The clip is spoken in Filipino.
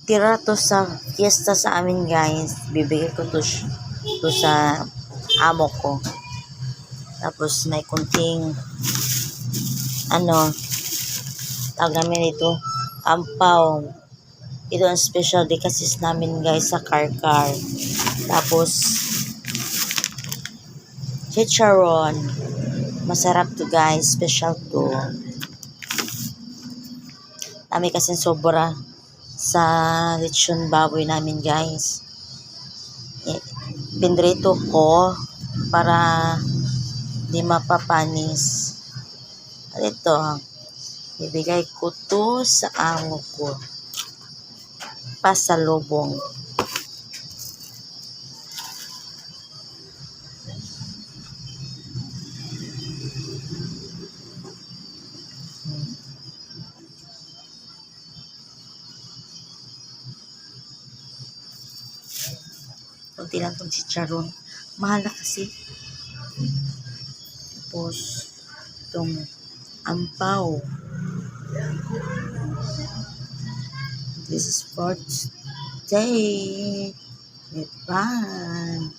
tira to sa fiesta sa amin guys. Bibigay ko to sa amo ko. Tapos may kunting tawag namin ito, ampaw. Ito ang special day kasi namin guys sa Car. Tapos chicharon. Masarap to guys, special to. Kami kasi sobra sa lechon baboy namin guys. Pinrito ko para di mapapanis. Ito, ibigay ko to sa amo ko. Pasalubong. Kunti lang itong chicharon. Mahal na kasi. Tapos, itong ampaw. This is for today. With fun.